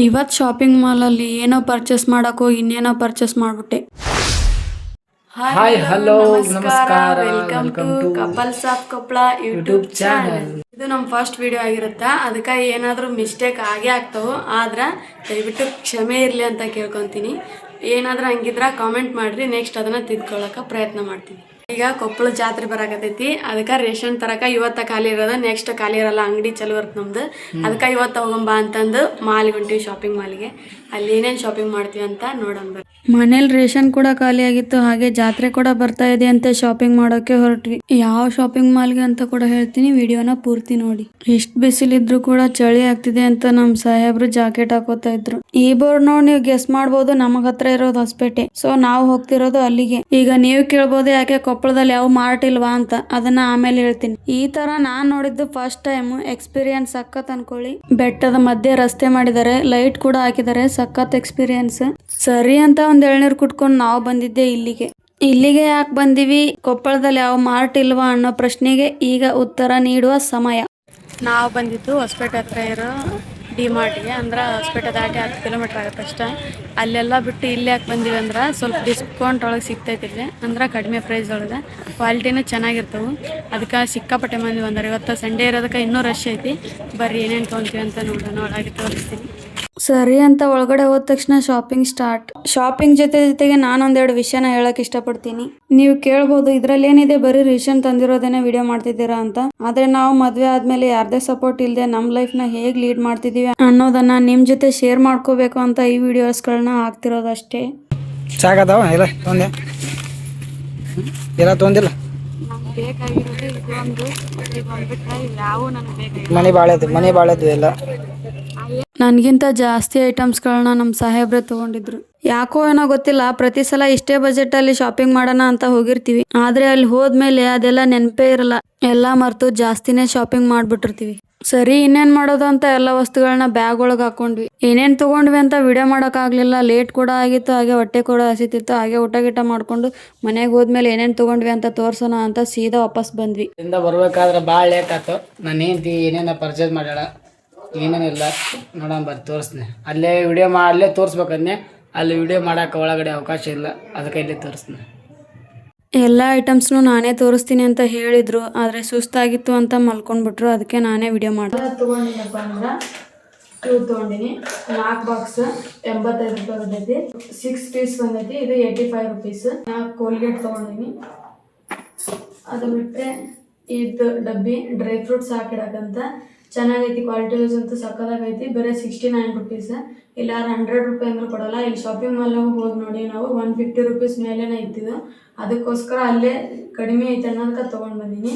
ಇವತ್ತು ಶಾಪಿಂಗ್ ಮಾಲಲ್ಲಿ ಏನೋ ಪರ್ಚೇಸ್ ಮಾಡೋಕ್ಕೋ ಇನ್ನೇನೋ ಪರ್ಚೇಸ್ ಮಾಡಿಬಿಟ್ಟೆ. ಹಾಯ್ ಹಲೋ ನಮಸ್ಕಾರ welcome to couples of Koppal YouTube channel. ಇದು ನಮ್ಮ ಫಸ್ಟ್ ವಿಡಿಯೋ ಆಗಿರುತ್ತೆ, ಅದಕ್ಕೆ ಏನಾದರೂ ಮಿಸ್ಟೇಕ್ ಆಗೇ ಆಗ್ತಾವೆ. ಆದ್ರೆ ದಯವಿಟ್ಟು ಕ್ಷಮೆ ಇರಲಿ ಅಂತ ಕೇಳ್ಕೊತೀನಿ. ಏನಾದರೂ ಹಂಗಿದ್ರೆ ಕಾಮೆಂಟ್ ಮಾಡಿರಿ, ನೆಕ್ಸ್ಟ್ ಅದನ್ನು ತಿದ್ಕೊಳ್ಳೋಕೆ ಪ್ರಯತ್ನ ಮಾಡ್ತೀನಿ. ಈಗ ಕೊಪ್ಪಳ ಜಾತ್ರೆ ಬರಾಕತೈತಿ, ಅದಕ್ಕೆ ರೇಷನ್ ತರಕ ಇವತ್ತ ಖಾಲಿ ಇರೋದು, ನೆಕ್ಸ್ಟ್ ಖಾಲಿ ಇರಲ್ಲ, ಅಂಗಡಿ ಚಲೋ ಇರುತ್ತೆ ನಮ್ದು. ಅದಕ್ಕೆ ಇವತ್ತು ಹೋಗಂಬ ಅಂತಂದು ಮಾಲ್ಗೆ ಹೊಂಟಿವಿ, ಶಾಪಿಂಗ್ ಮಾಲ್ಗೆ. ಅಲ್ಲಿ ಏನೇನು ಶಾಪಿಂಗ್ ಮಾಡ್ತೀವಿ ಅಂತ ನೋಡೋಣ. ಮನೇಲಿ ರೇಷನ್ ಕೂಡ ಖಾಲಿ ಆಗಿತ್ತು, ಹಾಗೆ ಜಾತ್ರೆ ಕೂಡ ಬರ್ತಾ ಇದೆ ಅಂತ ಶಾಪಿಂಗ್ ಮಾಡೋಕೆ ಹೊರಟ್ವಿ. ಯಾವ ಶಾಪಿಂಗ್ ಮಾಲ್ಗೆ ಅಂತ ಕೂಡ ಹೇಳ್ತೀನಿ, ವಿಡಿಯೋನ ಪೂರ್ತಿ ನೋಡಿ. ಇಷ್ಟು ಬಿಸಿಲಿದ್ರು ಕೂಡ ಚಳಿ ಆಗ್ತಿದೆ ಅಂತ ನಮ್ಮ ಸಾಹೇಬ್ರು ಜಾಕೆಟ್ ಹಾಕೋತಾ ಇದ್ರು. ಈ ಬೋರ್ಡ್ ನೋಡಿ ನೀವು ಗೆಸ್ ಮಾಡ್ಬೋದು, ನಮಗ್ ಹತ್ರ ಇರೋದು ಹೊಸಪೇಟೆ, ಸೊ ನಾವು ಹೋಗ್ತಿರೋದು ಅಲ್ಲಿಗೆ. ಈಗ ನೀವು ಕೇಳ್ಬೋದು ಯಾಕೆ ಕೊಪ್ಪಳದಲ್ಲಿ ಯಾವ ಮಾರ್ಟ್ ಇಲ್ವಾ ಅಂತ, ಅದನ್ನ ಆಮೇಲೆ ಹೇಳ್ತೀನಿ. ಈ ತರ ನಾನ್ ನೋಡಿದ್ದು ಫಸ್ಟ್ ಟೈಮ್, ಎಕ್ಸ್ಪೀರಿಯನ್ಸ್ ಸಖತ್ ಅನ್ಕೊಳ್ಳಿ. ಬೆಟ್ಟದ ಮಧ್ಯೆ ರಸ್ತೆ ಮಾಡಿದ್ದಾರೆ, ಲೈಟ್ ಕೂಡ ಹಾಕಿದ್ದಾರೆ, ಸಖತ್ ಎಕ್ಸ್ಪೀರಿಯನ್ಸ್. ಸರಿ ಅಂತ ಒಂದ್ ಎಳ್ನೀರು ಕುಟ್ಕೊಂಡು ನಾವು ಬಂದಿದ್ದೆ ಇಲ್ಲಿಗೆ ಯಾಕೆ ಬಂದಿವಿ, ಕೊಪ್ಪಳದಲ್ಲಿ ಯಾವ ಮಾರ್ಟ್ ಇಲ್ವಾ ಅನ್ನೋ ಪ್ರಶ್ನೆಗೆ ಈಗ ಉತ್ತರ ನೀಡುವ ಸಮಯ. ನಾವು ಬಂದಿದ್ದು ಹೊಸಪೇಟೆ ಹತ್ರ ಇರೋ ಡಿ ಮಾರ್ಟ್ಗೆ, ಅಂದ್ರೆ ಹೊಸಪೇಟೆ ದಾಟಿ 10 ಕಿಲೋಮೀಟ್ರ್ ಆಗುತ್ತೆ ಅಷ್ಟೇ. ಅಲ್ಲೆಲ್ಲ ಬಿಟ್ಟು ಇಲ್ಲಿ ಯಾಕೆ ಬಂದೀವಿ ಅಂದ್ರೆ ಸ್ವಲ್ಪ ಡಿಸ್ಕೌಂಟ್ ಒಳಗೆ ಸಿಗ್ತೈತಿ ಇಲ್ಲಿ, ಅಂದ್ರೆ ಕಡಿಮೆ ಪ್ರೈಸ್ ಒಳಗೆ, ಕ್ವಾಲಿಟಿನೂ ಚೆನ್ನಾಗಿರ್ತವೆ. ಅದಕ್ಕೆ ಸಿಕ್ಕಾಪಟ್ಟೆ ಮಂದಿ ಬಂದಾರೆ. ಇವತ್ತು ಸಂಡೇ ಇರೋದಕ್ಕೆ ಇನ್ನೂ ರಶ್ ಐತಿ. ಬರ್ರಿ ಏನೇನು ತೊಗೊತೀವಿ ಅಂತ ನೋಡೋಣ, ಒಳಗೆ ತೋರಿಸ್ತೀನಿ. ಸರಿ ಅಂತ ಒಳಗಡೆ ಹೋದ ತಕ್ಷಣ ಶಾಪಿಂಗ್ ಸ್ಟಾರ್ಟ್. ಶಾಪಿಂಗ್ ಜೊತೆಗೆ ನಾನೊಂದೆರಡು ವಿಷಯನ ಹೇಳಕ್ ಇಷ್ಟಪಡ್ತೀನಿ. ನೀವು ಕೇಳ್ಬೋದು ಇದ್ರಲ್ಲಿ ಏನಿದೆ, ಬರೀ ರೇಷನ್ ತಂದಿರೋದೇನೆ ವಿಡಿಯೋ ಮಾಡ್ತಿದ್ದೀರಾ ಅಂತ. ಆದ್ರೆ ನಾವು ಮದ್ವೆ ಆದ್ಮೇಲೆ ಯಾರ್ದೇ ಸಪೋರ್ಟ್ ಇಲ್ಲದೆ ನಮ್ಮ ಲೈಫ್ ನ ಹೇಗ್ ಲೀಡ್ ಮಾಡ್ತಿದೀವಿ ಅನ್ನೋದನ್ನ ನಿಮ್ ಜೊತೆ ಶೇರ್ ಮಾಡ್ಕೋಬೇಕು ಅಂತ ಈ ವಿಡಿಯೋಸ್ಗಳನ್ನ ಹಾಕ್ತಿರೋದಷ್ಟೇ. ಸಾಕದಾವ ಎಲ್ಲ ತೊಂದೆ ಎಲ್ಲ ತೊಂದಿಲ್ಲ. ಬೇಕಾಗಿರೋದು ಇದೊಂದು, ಯಾವ ನನಗೆ ಮನೆ ಬಾಳೆದು ಎಲ್ಲ. ನನ್ಗಿಂತ ಜಾಸ್ತಿ ಐಟಮ್ಸ್ಗಳನ್ನ ನಮ್ಮ ಸಾಹೇಬ್ರೆ ತಗೊಂಡಿದ್ರು. ಯಾಕೋ ಏನೋ ಗೊತ್ತಿಲ್ಲ, ಪ್ರತಿ ಸಲ ಇಷ್ಟೇ ಬಜೆಟ್ ಅಲ್ಲಿ ಶಾಪಿಂಗ್ ಮಾಡೋಣ ಅಂತ ಹೋಗಿರ್ತೀವಿ, ಆದ್ರೆ ಅಲ್ಲಿ ಹೋದ್ಮೇಲೆ ಅದೆಲ್ಲ ನೆನಪೇ ಇರಲ್ಲ. ಎಲ್ಲ ಮರ್ತು ಜಾಸ್ತಿನೇ ಶಾಪಿಂಗ್ ಮಾಡ್ಬಿಟ್ಟಿರ್ತೀವಿ. ಸರಿ ಇನ್ನೇನ್ ಮಾಡೋದು ಅಂತ ಎಲ್ಲ ವಸ್ತುಗಳನ್ನ ಬ್ಯಾಗ್ ಒಳಗೆ ಹಾಕೊಂಡ್ವಿ. ಏನೇನ್ ತಗೊಂಡ್ವಿ ಅಂತ ವಿಡಿಯೋ ಮಾಡಕ್ ಆಗ್ಲಿಲ್ಲ, ಲೇಟ್ ಕೂಡ ಆಗಿತ್ತು, ಹಾಗೆ ಹೊಟ್ಟೆ ಕೂಡ ಹಸಿತಿತ್ತು. ಹಾಗೆ ಊಟ ಮಾಡ್ಕೊಂಡು ಮನೆಗೆ ಹೋದ್ಮೇಲೆ ಏನೇನ್ ತಗೊಂಡ್ವಿ ಅಂತ ತೋರ್ಸೋಣ ಅಂತ ಸೀದಾ ವಾಪಸ್ ಬಂದ್ವಿ. ಬರ್ಬೇಕಾದ್ರೆ ಭಾಳ ಲೇಟ್ ಆಯ್ತು. ನಾನು ಹೆಂಡ್ತಿ ಏನೇನ ಪರ್ಚೇಸ್ ಮಾಡ್ಯಾಳ, ಏನೇನಿಲ್ಲ ನೋಡೋಣ ಬರ್ರಿ ತೋರಿಸ್ತೀನಿ. ಅಲ್ಲೇ ಅಲ್ಲೇ ತೋರಿಸ್ಬೇಕನ್ನೇ, ಅಲ್ಲಿ ವಿಡಿಯೋ ಮಾಡೋಕೆ ಒಳಗಡೆ ಅವಕಾಶ ಇಲ್ಲ, ಅದಕ್ಕೆ ಇಲ್ಲೇ ತೋರಿಸ್ತೀನಿ. ಎಲ್ಲ ಐಟಮ್ಸ್ನು ನಾನೇ ತೋರಿಸ್ತೀನಿ ಅಂತ ಹೇಳಿದ್ರು, ಆದರೆ ಸುಸ್ತಾಗಿತ್ತು ಅಂತ ಮಲ್ಕೊಂಡ್ಬಿಟ್ರು. ಅದಕ್ಕೆ ನಾನೇ ವಿಡಿಯೋ ಮಾಡಿದೆ. ತೊಗೊಂಡಿನಪ್ಪ ಅಂದ್ರೆ ಇವು ತೊಗೊಂಡಿನಿ. 4 ಬಾಕ್ಸ್ 85 ರೂಪಾಯಿ ಬಂದೈತಿ. 6 ಪೀಸ್ ಬಂದೈತಿ, ಇದು 85 ರುಪೀಸ್. 4 ಕೋಲ್ಗೇಟ್ ತೊಗೊಂಡಿನಿ. ಅದು ಬಿಟ್ಟರೆ ಇದು ಡಬ್ಬಿ ಡ್ರೈ ಫ್ರೂಟ್ಸ್ ಹಾಕಿಡಕ್ಕಂತ ಚೆನ್ನಾಗೈತಿ, ಕ್ವಾಲಿಟಿ ವೈಸ್ ಅಂತೂ ಸಕ್ಕದಾಗೈತಿ. ಬರೀ 69 ರುಪೀಸ್. ಇಲ್ಲ 100 ರೂಪಾಯಿ ಅಂದ್ರೂ ಕೊಡಲ್ಲ. ಇಲ್ಲಿ ಶಾಪಿಂಗ್ ಮಾಲ್ ಹೋಗಿ ನೋಡಿ ನಾವು 150 ರುಪೀಸ್ ಮೇಲೇನೆ ಇತ್ತಿದ್ದು, ಅದಕ್ಕೋಸ್ಕರ ಅಲ್ಲೇ ಕಡಿಮೆ ಐತೆ ಅನ್ನೋದಕ್ಕೆ ತೊಗೊಂಡು ಬಂದೀನಿ.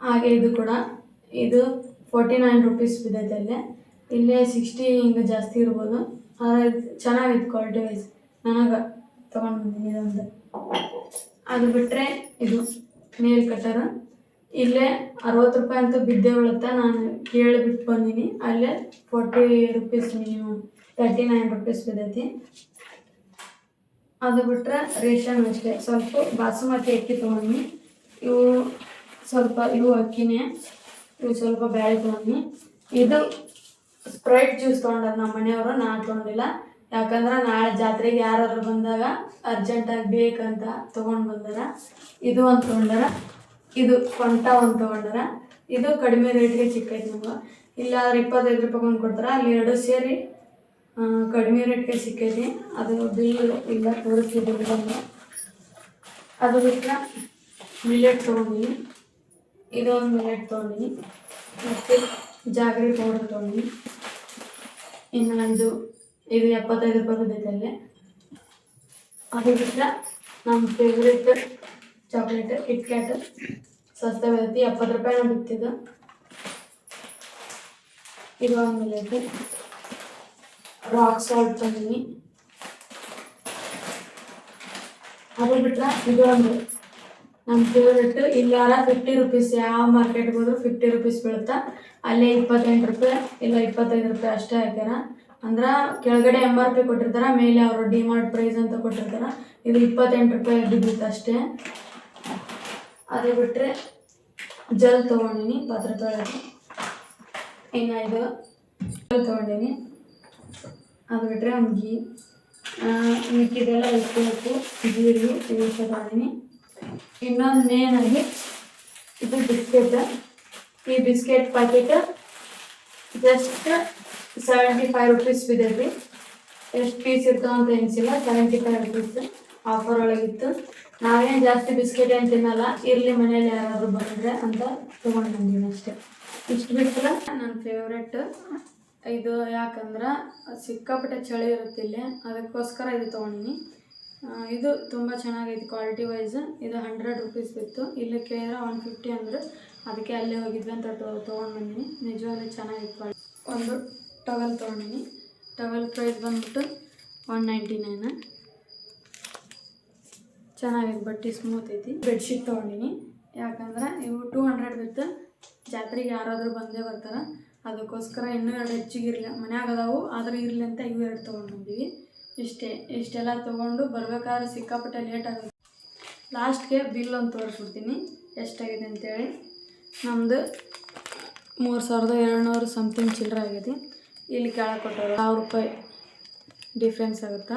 ಹಾಗೆ ಇದು ಕೂಡ, ಇದು 49 ರುಪೀಸ್ ಬಿದ್ದೈತೆ ಅಲ್ಲೇ. ಇಲ್ಲೇ 60 ಹಿಂಗೆ ಜಾಸ್ತಿ ಇರ್ಬೋದು, ಆದರೆ ಚೆನ್ನಾಗಿತ್ತು ಕ್ವಾಲಿಟಿ ವೈಸ್. ನನಗೆ ತೊಗೊಂಡು ಬಂದೀನಿ ಇದೊಂದು. ಅದು ಬಿಟ್ಟರೆ ಇದು ನೇಲ್ ಕಟ್ಟರ್, ಇಲ್ಲೇ 60 ರೂಪಾಯಿ ಅಂತೂ ಬಿದ್ದೇ ಬೀಳುತ್ತೆ. ನಾನು ಕೇಳಿಬಿಟ್ಟು ಬಂದೀನಿ, ಅಲ್ಲೇ 40 ರುಪೀಸ್ ಮಿನಿಮಮ್, 39 ರುಪೀಸ್ ಬಿದ್ದೈತಿ. ಅದು ಬಿಟ್ಟರೆ ರೇಷನ್ ಅಷ್ಟೇ, ಸ್ವಲ್ಪ ಬಾಸುಮತಿ ಅಕ್ಕಿ ತೊಗೊಂಡಿನಿ. ಇವು ಅಕ್ಕಿನೇ, ಇವು ಸ್ವಲ್ಪ ಬೇಳೆ ತೊಗೊಂಡಿನಿ. ಇದು ಸ್ಪ್ರೈಟ್ ಜ್ಯೂಸ್ ತೊಗೊಂಡಾರ ನಮ್ಮ ಮನೆಯವರು, ನಾನು ತೊಗೊಂಡಿಲ್ಲ. ಯಾಕಂದ್ರೆ ನಾಳೆ ಜಾತ್ರೆಗೆ ಯಾರಾದರೂ ಬಂದಾಗ ಅರ್ಜೆಂಟಾಗಿ ಬೇಕಂತ ತೊಗೊಂಡು ಬಂದಾರ. ಇದು ಒಂದು ತೊಗೊಂಡಾರ, ಇದು ಫಂಟ ಒಂದು ತೊಗೊಂಡಾರ. ಇದು ಕಡಿಮೆ ರೇಟ್ಗೆ ಸಿಕ್ಕೈತೆ ನಮ್ಗೆ. ಇಲ್ಲಾದ್ರೆ 25 ರೂಪಾಯಿ ಒಂದು ಕೊಡ್ತಾರೆ, ಅಲ್ಲಿ 2 ಸೇರಿ ಕಡಿಮೆ ರೇಟ್ಗೆ ಸಿಕ್ಕೈತಿ. ಅದು ಬಿಲ್ ಇಲ್ಲ, ತೋರಿಸ್ತಿದ್ದೀವಿ ಬಂದು. ಅದು ಬಿಟ್ಟರೆ ಮಿಲೆಟ್ ತೊಗೊಂಡಿನಿ, ಇದೊಂದು ಮಿಲೆಟ್ ತೊಗೊಂಡಿನಿ. ಮತ್ತು ಜಾಗರಿ ಪೌಡರ್ ತೊಗೊಂಡಿನಿ. ಇನ್ನು ಇದು 75 ರೂಪಾಯಿ ಬಿದ್ದೈತೆ ಅಲ್ಲೇ. ಅದು ಬಿಟ್ಟರೆ ನಮ್ಮ ಫೇವ್ರೇಟ್ ಚಾಕ್ಲೇಟ್ ಕಿಟ್ ಕ್ಯಾಟ್ ಸಸ್ತ ಬರ್ತೈತಿ, 70 ರೂಪಾಯಿನ ಬಿತ್ತಿದ್ದು. ಇದು ಒಂದು ಮಿಲೆಟ್. ರಾಕ್ ಸಾಲ್ಟ್ ತಂದಿನಿ. ಅದು ಬಿಟ್ಟರೆ ಇದು ಒಂದು ನಮ್ಮ ಫೇವ್ರೇಟ್. ಇಲ್ಲಾರ 50 ರುಪೀಸ್, ಯಾವ ಮಾರ್ಕೆಟ್ಗೆ ಹೋದ್ರು 50 ರುಪೀಸ್ ಬೀಳುತ್ತಾ, ಅಲ್ಲೇ 28 ರೂಪಾಯಿ ಇಲ್ಲ 25 ರೂಪಾಯಿ ಅಷ್ಟೇ ಹಾಕ್ಯಾರ. ಅಂದ್ರೆ ಕೆಳಗಡೆ MRP ಕೊಟ್ಟಿರ್ತಾರೆ, ಮೇಲೆ ಅವರು ಡಿಮಾರ್ಟ್ ಪ್ರೈಸ್ ಅಂತ ಕೊಟ್ಟಿರ್ತಾರೆ. ಇದು 28 ರೂಪಾಯಿ ಬಿದ್ದಿತ್ತು ಅಷ್ಟೇ. ಅದು ಬಿಟ್ಟರೆ ಜಲ್ ತೊಗೊಂಡಿನಿ ಪಾತ್ರೆ ತೊಳೆಯೋದು. ಇನ್ನು ಇದು ತೊಗೊಂಡೀನಿ. ಅದು ಬಿಟ್ಟರೆ ಒಂದು ಗೀ, ಮಿಕ್ಕಿದೆಲ್ಲ ಉಪ್ಪು ಜೀರಿಗೆ ಇವು ತೊಗೊಂಡೀನಿ. ಇನ್ನೊಂದು ಮೇನಾಗಿ ಇದು ಬಿಸ್ಕೆಟ್. ಈ ಬಿಸ್ಕೆಟ್ ಪ್ಯಾಕೆಟ್ ಜಸ್ಟ್ 75 rupees ಬಿದ್ದೈತಿ. ಎಷ್ಟು ಪೀಸ್ ಇರ್ತಾವ ಅಂತ ಎನಿಸಿಲ್ಲ, 75 rupees ಆಫರ್ ಒಳಗಿತ್ತು. ನಾವೇನು ಜಾಸ್ತಿ ಬಿಸ್ಕೆಟ್ ಏನು ತಿನ್ನಲ್ಲ, ಇರಲಿ ಮನೇಲಿ ಯಾರಾದರೂ ಬಂದರೆ ಅಂತ ತೊಗೊಂಡು ಬಂದೀನಿ ಅಷ್ಟೇ. ಇಷ್ಟು ಬಿಟ್ಟರೆ ನನ್ನ ಫೇವ್ರೆಟ್ ಇದು, ಯಾಕಂದ್ರೆ ಸಿಕ್ಕಾಪಟ್ಟೆ ಚಳಿ ಇರುತ್ತಿಲ್ಲ, ಅದಕ್ಕೋಸ್ಕರ ಇದು ತೊಗೊಂಡಿನಿ. ಇದು ತುಂಬ ಚೆನ್ನಾಗೈತಿ ಕ್ವಾಲಿಟಿ ವೈಸ್. ಇದು 100 rupees ಬಿತ್ತು, ಇಲ್ಲಿ ಕೇಳಿದ್ರೆ 150 ಅಂದರು. ಅದಕ್ಕೆ ಅಲ್ಲೇ ಹೋಗಿದ್ವಿ ಅಂತ ತೊಗೊಂಡು ಬಂದೀನಿ. ನಿಜವಾಗ್ಲೂ ಚೆನ್ನಾಗಿತ್ತು. ಒಂದು ಟವಲ್ ತೊಗೊಂಡಿನಿ. ಟವಲ್ ಪ್ರೈಸ್ ಬಂದ್ಬಿಟ್ಟು 199. ಚೆನ್ನಾಗೈತೆ, ಬಟ್ಟೆ ಸ್ಮೂತ್ ಐತಿ. ಬೆಡ್ಶೀಟ್ ತೊಗೊಂಡಿನಿ, ಯಾಕಂದ್ರೆ ಇವು 200 ಬಿತ್ತು. ಜಾತ್ರೆಗೆ ಯಾರಾದರೂ ಬಂದೇ ಬರ್ತಾರೆ, ಅದಕ್ಕೋಸ್ಕರ ಇನ್ನೂ 2 ಹೆಚ್ಚಿಗೆ ಇರಲಿ, ಮನ್ಯಾಗ ಅದಾವು ಆದರೆ ಇರಲಿ ಅಂತ ಇವು 2 ತೊಗೊಂಡು ಬಂದೀವಿ. ಇಷ್ಟೆಲ್ಲ ತೊಗೊಂಡು ಬರ್ಬೇಕಾದ್ರೆ ಸಿಕ್ಕಾಪಟ್ಟೆ ಲೇಟ್ ಆಗುತ್ತೆ. ಲಾಸ್ಟ್ಗೆ ಬಿಲ್ ಒಂದು ತೋರಿಸ್ಬಿಡ್ತೀನಿ ಎಷ್ಟಾಗಿದೆ ಅಂತೇಳಿ. ನಮ್ಮದು 3700 ಸಮಥಿಂಗ್ ಚಿಲ್ಲರೆ ಆಗೈತಿ. ಇಲ್ಲಿ ಕೆಳಗೆ ಕೊಟ್ಟವರು 1000 ರೂಪಾಯಿ ಡಿಫ್ರೆನ್ಸ್ ಆಗುತ್ತಾ,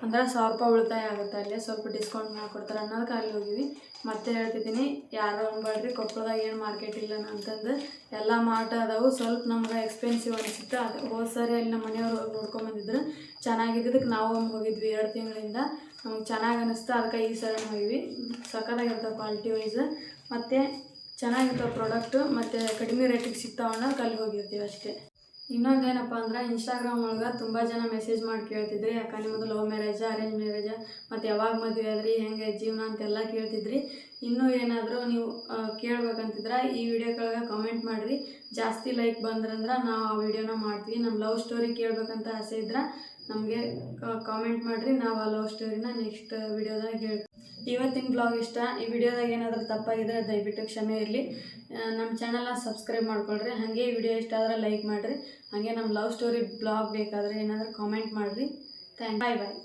ಅಂದ್ರೆ 1000 ರೂಪಾಯಿ ಉಳಿತಾಯ ಆಗುತ್ತೆ. ಅಲ್ಲೇ ಸ್ವಲ್ಪ ಡಿಸ್ಕೌಂಟ್ ಮಾಡಿಕೊಡ್ತಾರೆ ಅನ್ನೋದಕ್ಕೆ ಅಲ್ಲಿ ಹೋಗಿವಿ. ಮತ್ತೆ ಹೇಳ್ತಿದ್ದೀನಿ, ಯಾರೋ ಅನ್ಬೇಡ್ರಿ, ಕೊಪ್ಪಳದಾಗ ಏನು ಮಾರ್ಕೆಟ್ ಇಲ್ಲ ಅಂತಂದು. ಎಲ್ಲ ಮಾರ್ಟ್ ಅದಾವು, ಸ್ವಲ್ಪ ನಮ್ಗೆ ಎಕ್ಸ್ಪೆನ್ಸಿವ್ ಅನಿಸುತ್ತೆ. ಅದು ಹೋದ ಸರಿ ಅಲ್ಲಿ ನಮ್ಮ ಮನೆಯವರು ನೋಡ್ಕೊಂಬಂದಿದ್ರು, ಚೆನ್ನಾಗಿದ್ದಕ್ಕೆ ನಾವು ಒಮ್ಮೆ ಹೋಗಿದ್ವಿ 2 ತಿಂಗಳಿಂದ. ನಮ್ಗೆ ಚೆನ್ನಾಗಿ ಅನ್ನಿಸ್ತು, ಅದಕ್ಕೆ ಈ ಸರಿ ಹೋಗಿವಿ. ಸಖತ್ತಾಗಿರ್ತವೆ ಕ್ವಾಲಿಟಿ ವೈಸ್, ಮತ್ತು ಚೆನ್ನಾಗಿರ್ತವೆ ಪ್ರಾಡಕ್ಟು, ಮತ್ತು ಕಡಿಮೆ ರೇಟಿಗೆ ಸಿಗ್ತಾವೆ ಅನ್ನೋದಕ್ಕೆ ಅಲ್ಲಿ ಹೋಗಿರ್ತೀವಿ ಅಷ್ಟೇ. ಇನ್ನೊಂದೇನಪ್ಪ ಅಂದ್ರೆ, ಇನ್ಸ್ಟಾಗ್ರಾಮ್ ಒಳಗೆ ತುಂಬ ಜನ ಮೆಸೇಜ್ ಮಾಡಿ ಕೇಳ್ತಿದ್ರಿ, ಯಾಕೆ ನಿಮ್ಮದು ಲವ್ ಮ್ಯಾರೇಜಾ ಅರೇಂಜ್ ಮ್ಯಾರೇಜಾ, ಮತ್ತು ಯಾವಾಗ ಮದುವೆ ಆದ್ರಿ, ಹೆಂಗೆ ಜೀವನ ಅಂತೆಲ್ಲ ಕೇಳ್ತಿದ್ರಿ. ಇನ್ನೂ ಏನಾದರೂ ನೀವು ಕೇಳ್ಬೇಕಂತಿದ್ರೆ ಈ ವಿಡಿಯೋ ಕೆಳಗೆ ಕಾಮೆಂಟ್ ಮಾಡಿರಿ. ಜಾಸ್ತಿ ಲೈಕ್ ಬಂದ್ರಂದ್ರೆ ನಾವು ಆ ವಿಡಿಯೋನ ಮಾಡ್ತೀವಿ. ನಮ್ಮ ಲವ್ ಸ್ಟೋರಿ ಕೇಳಬೇಕಂತ ಆಸೆ ಇದ್ರೆ ನಮಗೆ ಕಾಮೆಂಟ್ ಮಾಡಿರಿ, ನಾವು ಆ ಲವ್ ಸ್ಟೋರಿನ ನೆಕ್ಸ್ಟ್ ವಿಡಿಯೋದಾಗ ಹೇಳ್ತೀವಿ. ಇವತ್ತಿನ ಬ್ಲಾಗ್ ಇಷ್ಟ. ಈ ವಿಡಿಯೋದಾಗ ಏನಾದರೂ ತಪ್ಪಾಗಿದ್ರೆ ದಯವಿಟ್ಟು ಕ್ಷಮೆ ಇರಲಿ. ನಮ್ಮ ಚಾನಲ್ನ ಸಬ್ಸ್ಕ್ರೈಬ್ ಮಾಡ್ಕೊಳ್ರಿ. ಹಾಗೆ ಈ ವಿಡಿಯೋ ಇಷ್ಟ ಆದರೆ ಲೈಕ್ ಮಾಡಿರಿ. ಹಾಗೆ ನಮ್ಮ ಲವ್ ಸ್ಟೋರಿ ಬ್ಲಾಗ್ ಬೇಕಾದರೆ ಏನಾದರೂ ಕಾಮೆಂಟ್ ಮಾಡಿರಿ. ಬಾಯ್ ಬಾಯ್.